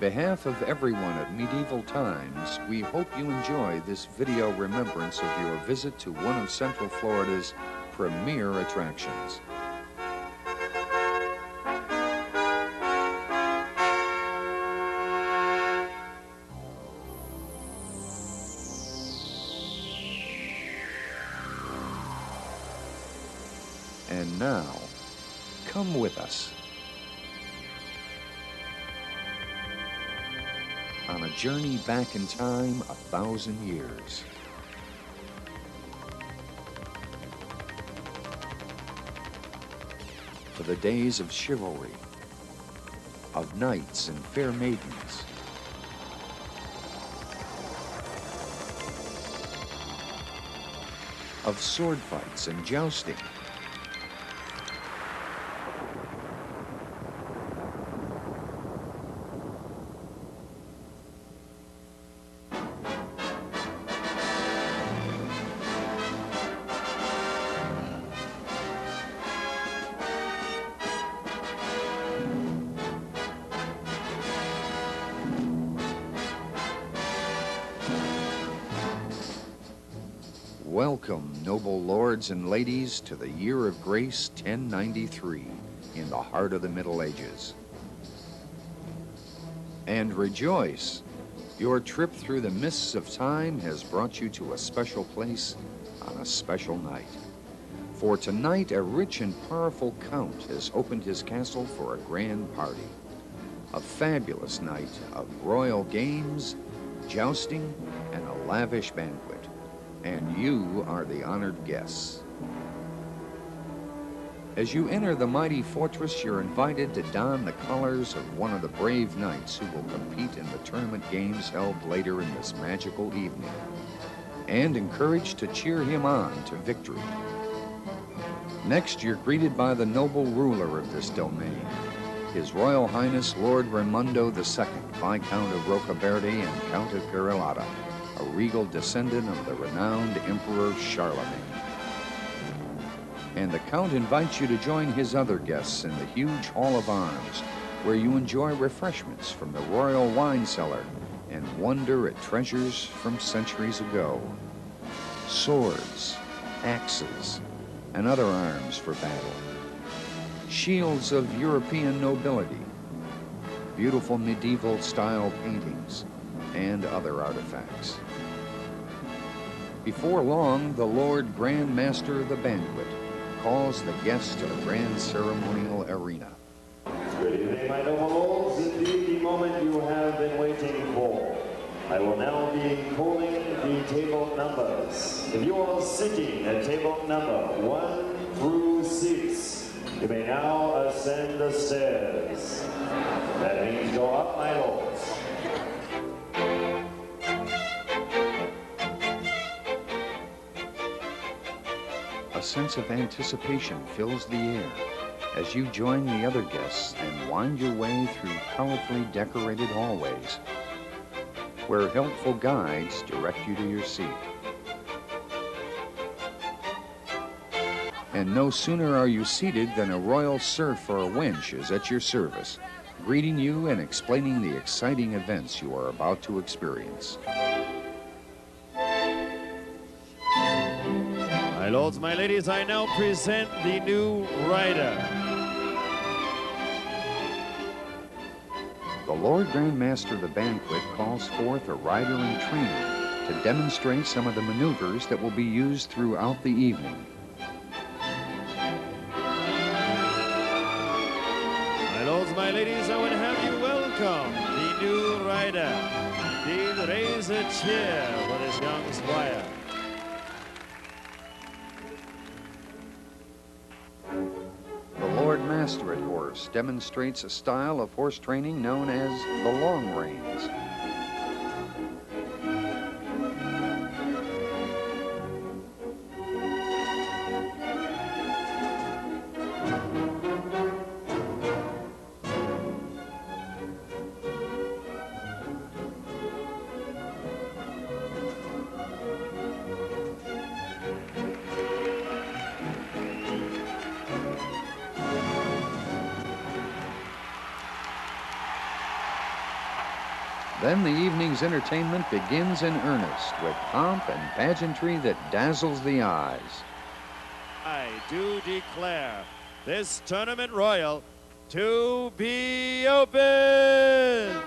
behalf of everyone at Medieval Times, we hope you enjoy this video remembrance of your visit to one of Central Florida's premier attractions. And now, come with us on a journey back in time 1,000 years. To the days of chivalry, of knights and fair maidens, of sword fights and jousting, Welcome, noble lords and ladies, to the year of grace 1093 in the heart of the Middle Ages. And rejoice, your trip through the mists of time has brought you to a special place on a special night. For tonight, a rich and powerful count has opened his castle for a grand party. A fabulous night of royal games, jousting, and a lavish banquet. And you are the honored guests. As you enter the mighty fortress, you're invited to don the colors of one of the brave knights who will compete in the tournament games held later in this magical evening, and encouraged to cheer him on to victory. Next, you're greeted by the noble ruler of this domain, His Royal Highness Lord Raimundo II, Viscount of Rocaberti and Count of Garillata, a regal descendant of the renowned Emperor Charlemagne. And the Count invites you to join his other guests in the huge Hall of Arms, where you enjoy refreshments from the royal wine cellar and wonder at treasures from centuries ago. Swords, axes, and other arms for battle. Shields of European nobility, beautiful medieval-style paintings, and other artifacts. Before long, the Lord Grand Master of the banquet calls the guests to the grand ceremonial arena. Good evening, my noble lords. Indeed, the moment you have been waiting for. I will now be calling the table numbers. If you are sitting at table number 1 through 6, you may now ascend the stairs. That means go up, my lords. A sense of anticipation fills the air as you join the other guests and wind your way through colorfully decorated hallways, where helpful guides direct you to your seat. And no sooner are you seated than a royal serf or a wench is at your service, greeting you and explaining the exciting events you are about to experience. My lords, my ladies, I now present the new rider. The Lord Grand Master of the banquet calls forth a rider in training to demonstrate some of the maneuvers that will be used throughout the evening. My lords, my ladies, I would have you welcome the new rider. Indeed, raise a cheer for this young squire. The Lord Master at Horse demonstrates a style of horse training known as the long reins. Then the evening's entertainment begins in earnest with pomp and pageantry that dazzles the eyes. I do declare this tournament royal to be open.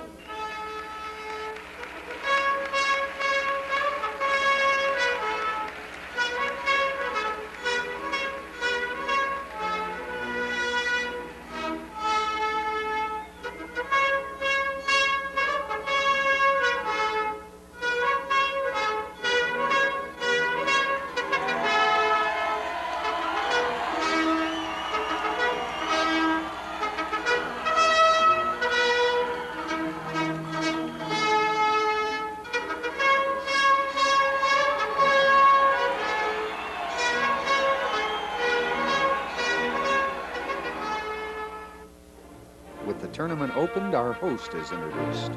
With the tournament opened, our host is introduced.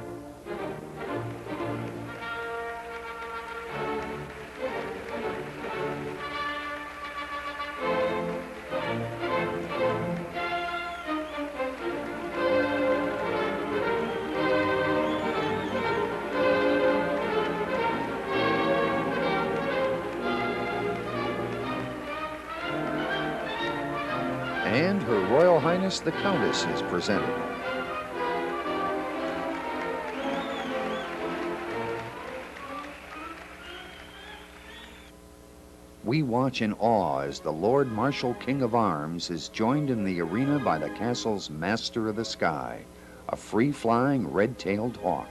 And Her Royal Highness the Countess is presented. We watch in awe as the Lord Marshal King of Arms is joined in the arena by the castle's Master of the Sky, a free-flying red-tailed hawk.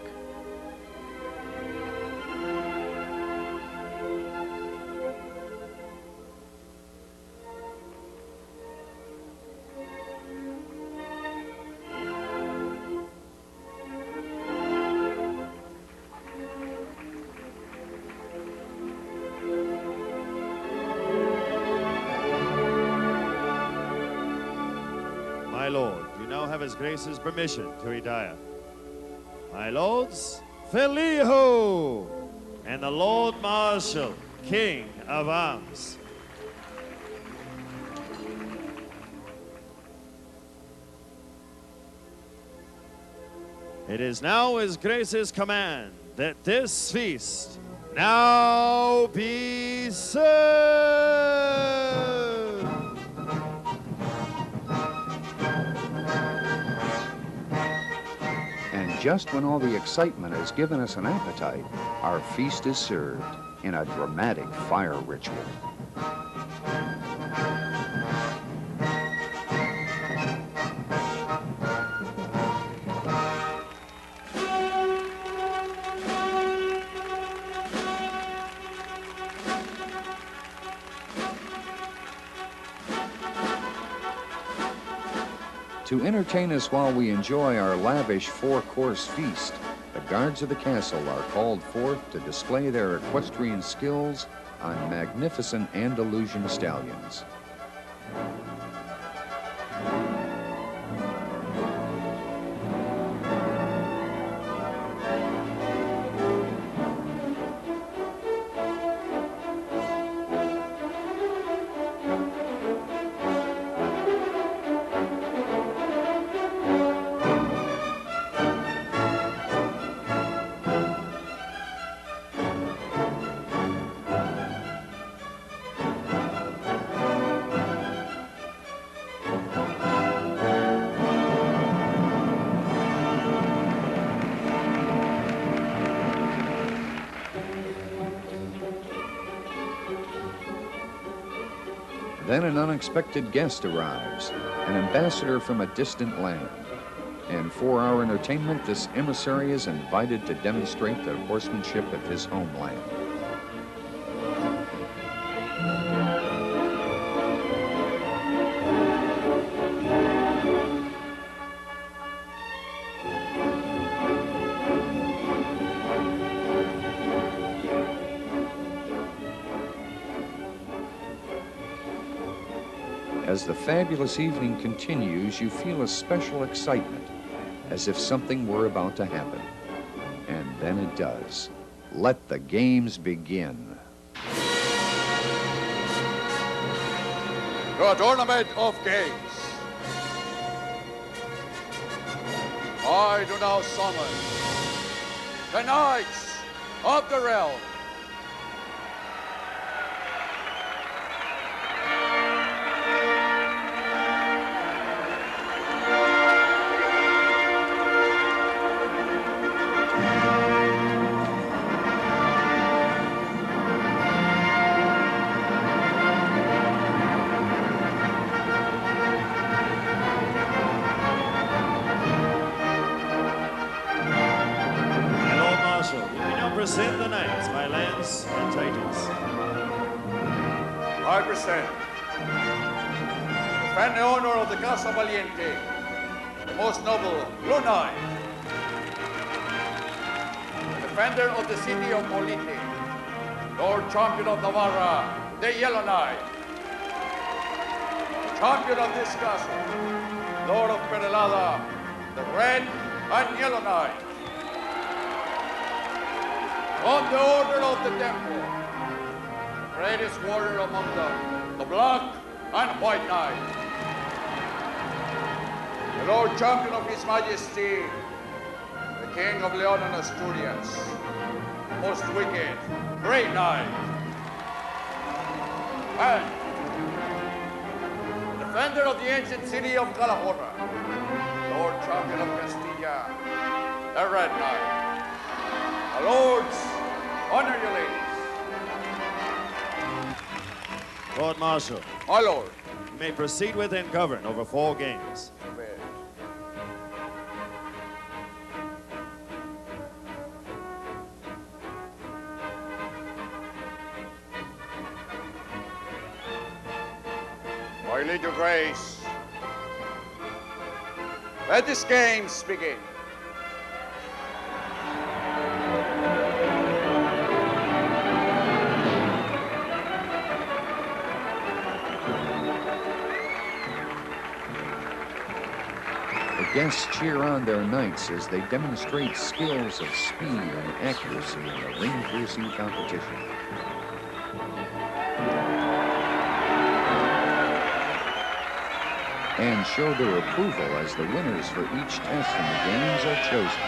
My lord, you now have His Grace's permission to retire. My lords, Feliho, and the Lord Marshal, King of Arms. It is now His Grace's command that this feast now be served. And just when all the excitement has given us an appetite, our feast is served in a dramatic fire ritual. To entertain us while we enjoy our lavish four-course feast, the guards of the castle are called forth to display their equestrian skills on magnificent Andalusian stallions. Then an unexpected guest arrives, an ambassador from a distant land. And for our entertainment, this emissary is invited to demonstrate the horsemanship of his homeland. As the fabulous evening continues, you feel a special excitement, as if something were about to happen. And then it does. Let the games begin. To a tournament of games. I do now summon the Knights of the Realm. Present the knights by Lance and Titus. I present, defend the honor of the Casa Valiente, the most noble Blue Knight, the defender of the city of Polite, Lord Champion of Navarra, the Yellow Knight, the champion of this castle, Lord of Perelada, the Red and Yellow Knight. On the order of the temple, the greatest warrior among them, the Black and White Knight. The Lord Champion of His Majesty, the King of Leon and Asturias, most wicked, great knight. And the defender of the ancient city of Calahorra, Lord Champion of Castilla, the Red Knight. The lords, honor your ladies. Lord Marshal, My lord. you may proceed with and govern over 4 games. Well, my liege your grace, let these games begin. Guests cheer on their knights as they demonstrate skills of speed and accuracy in the ring-piercing competition. And show their approval as the winners for each test in the games are chosen.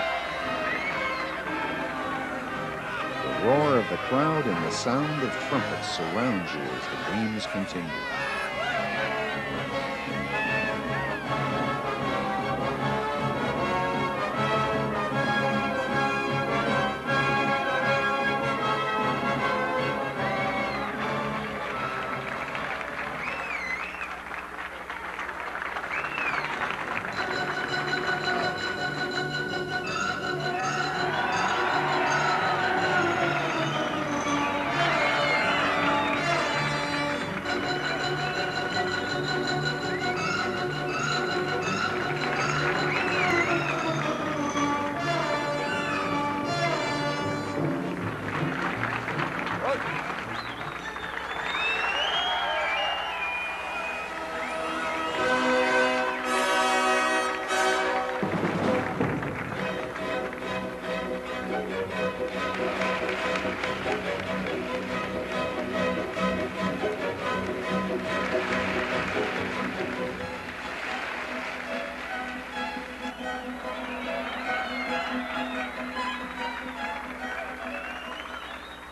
The roar of the crowd and the sound of trumpets surround you as the games continue.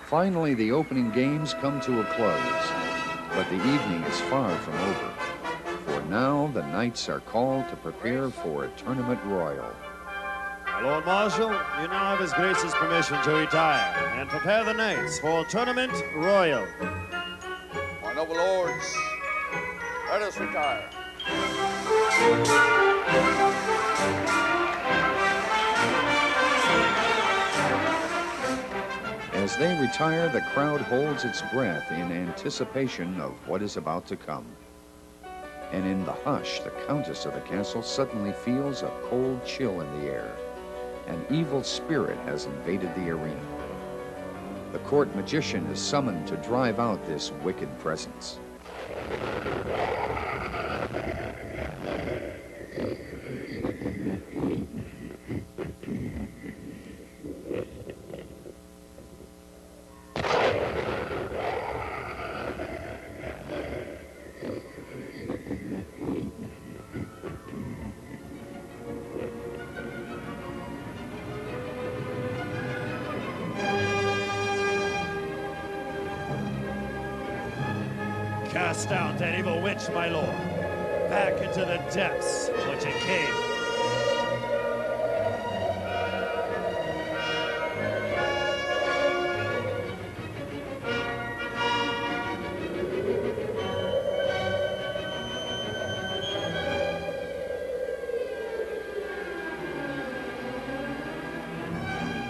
Finally, the opening games come to a close, but the evening is far from over. For now, the knights are called to prepare for a tournament royal. Lord Marshal, you now have His Grace's permission to retire and prepare the knights for tournament royal. My noble lords, let us retire. As they retire, the crowd holds its breath in anticipation of what is about to come. And in the hush, the Countess of the castle suddenly feels a cold chill in the air. An evil spirit has invaded the arena. The court magician is summoned to drive out this wicked presence. Cast down that evil witch, my lord. Back into the depths which it came.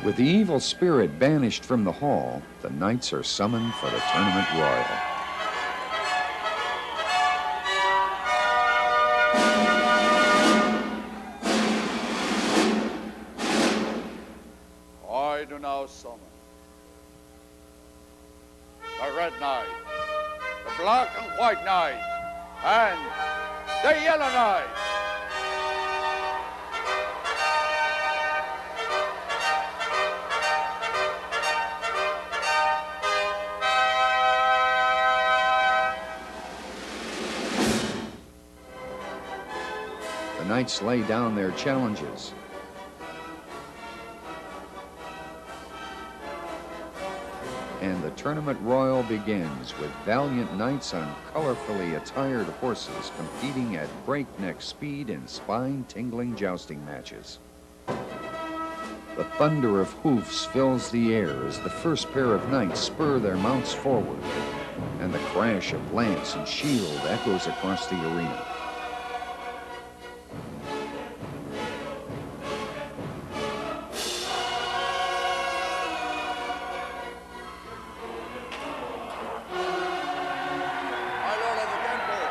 With the evil spirit banished from the hall, the knights are summoned for the tournament royal. I do now summon the Red Knight, the Black and White Knight, and the Yellow Knight. The knights lay down their challenges. And the tournament royal begins with valiant knights on colorfully attired horses competing at breakneck speed in spine-tingling jousting matches. The thunder of hoofs fills the air as the first pair of knights spur their mounts forward, and the crash of lance and shield echoes across the arena.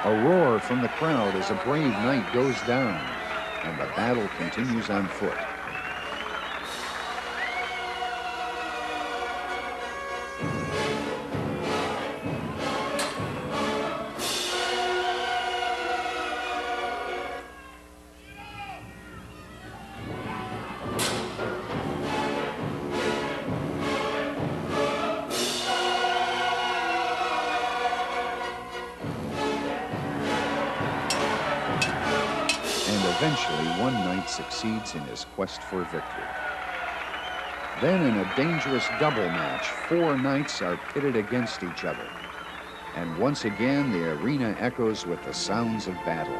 A roar from the crowd as a brave knight goes down, and the battle continues on foot. Eventually, one knight succeeds in his quest for victory. Then, in a dangerous double match, 4 knights are pitted against each other. And once again, the arena echoes with the sounds of battle.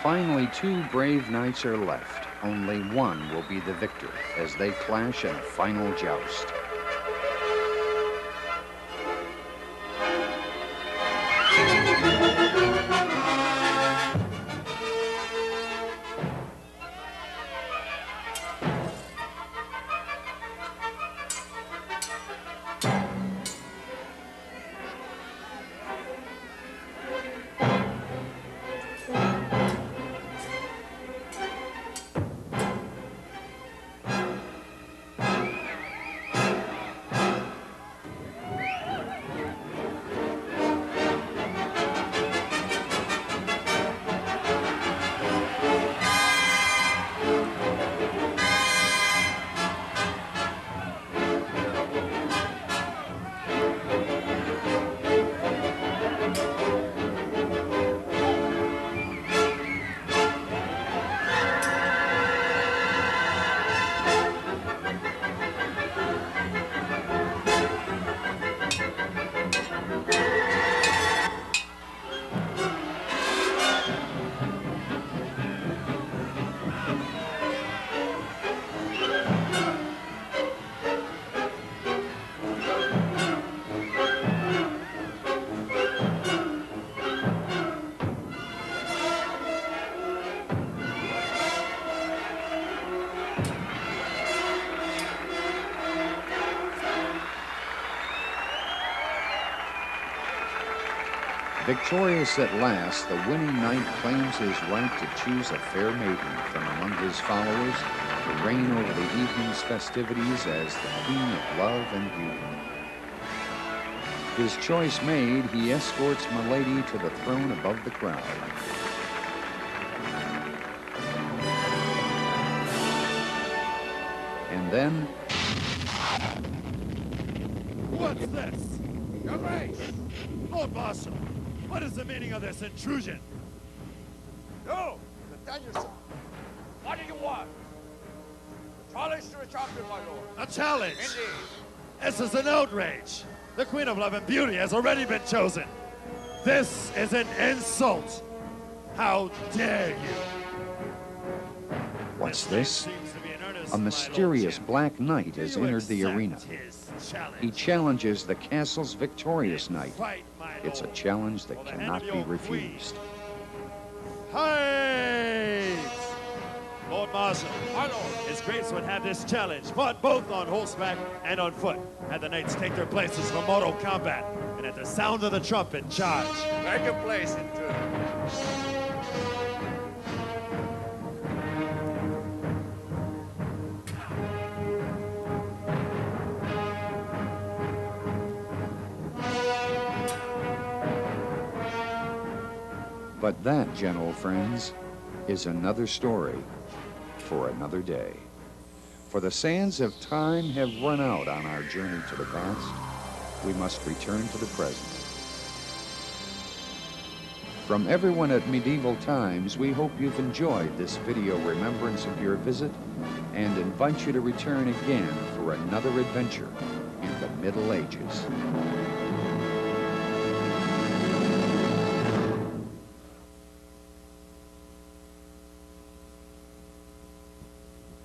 Finally, 2 brave knights are left. Only one will be the victor as they clash in a final joust. Victorious at last, the winning knight claims his right to choose a fair maiden from among his followers to reign over the evening's festivities as the queen of love and beauty. His choice made, he escorts Milady to the throne above the crowd. And then, What's this? Your Grace! Lord Marshal, what is the meaning of this intrusion? No! Tell you so. What do you want? Challenge to the champion, my lord. A challenge? Indeed. This is an outrage. The Queen of Love and Beauty has already been chosen. This is an insult. How dare you? what's This this? seems to be an earnest, A my mysterious lord black knight champion. has Do you entered the accept arena. his challenge? He challenges the castle's victorious knight. Fight, my It's a lord. challenge that For the hand cannot of be your queen. refused. Height! Lord Marshal, My lord. His Grace would have this challenge fought both on horseback and on foot. Had the knights take their places for mortal combat, and at the sound of the trumpet, charge. Take your place in turn. But that, gentle friends, is another story for another day. For the sands of time have run out on our journey to the past. We must return to the present. From everyone at Medieval Times, we hope you've enjoyed this video remembrance of your visit and invite you to return again for another adventure in the Middle Ages.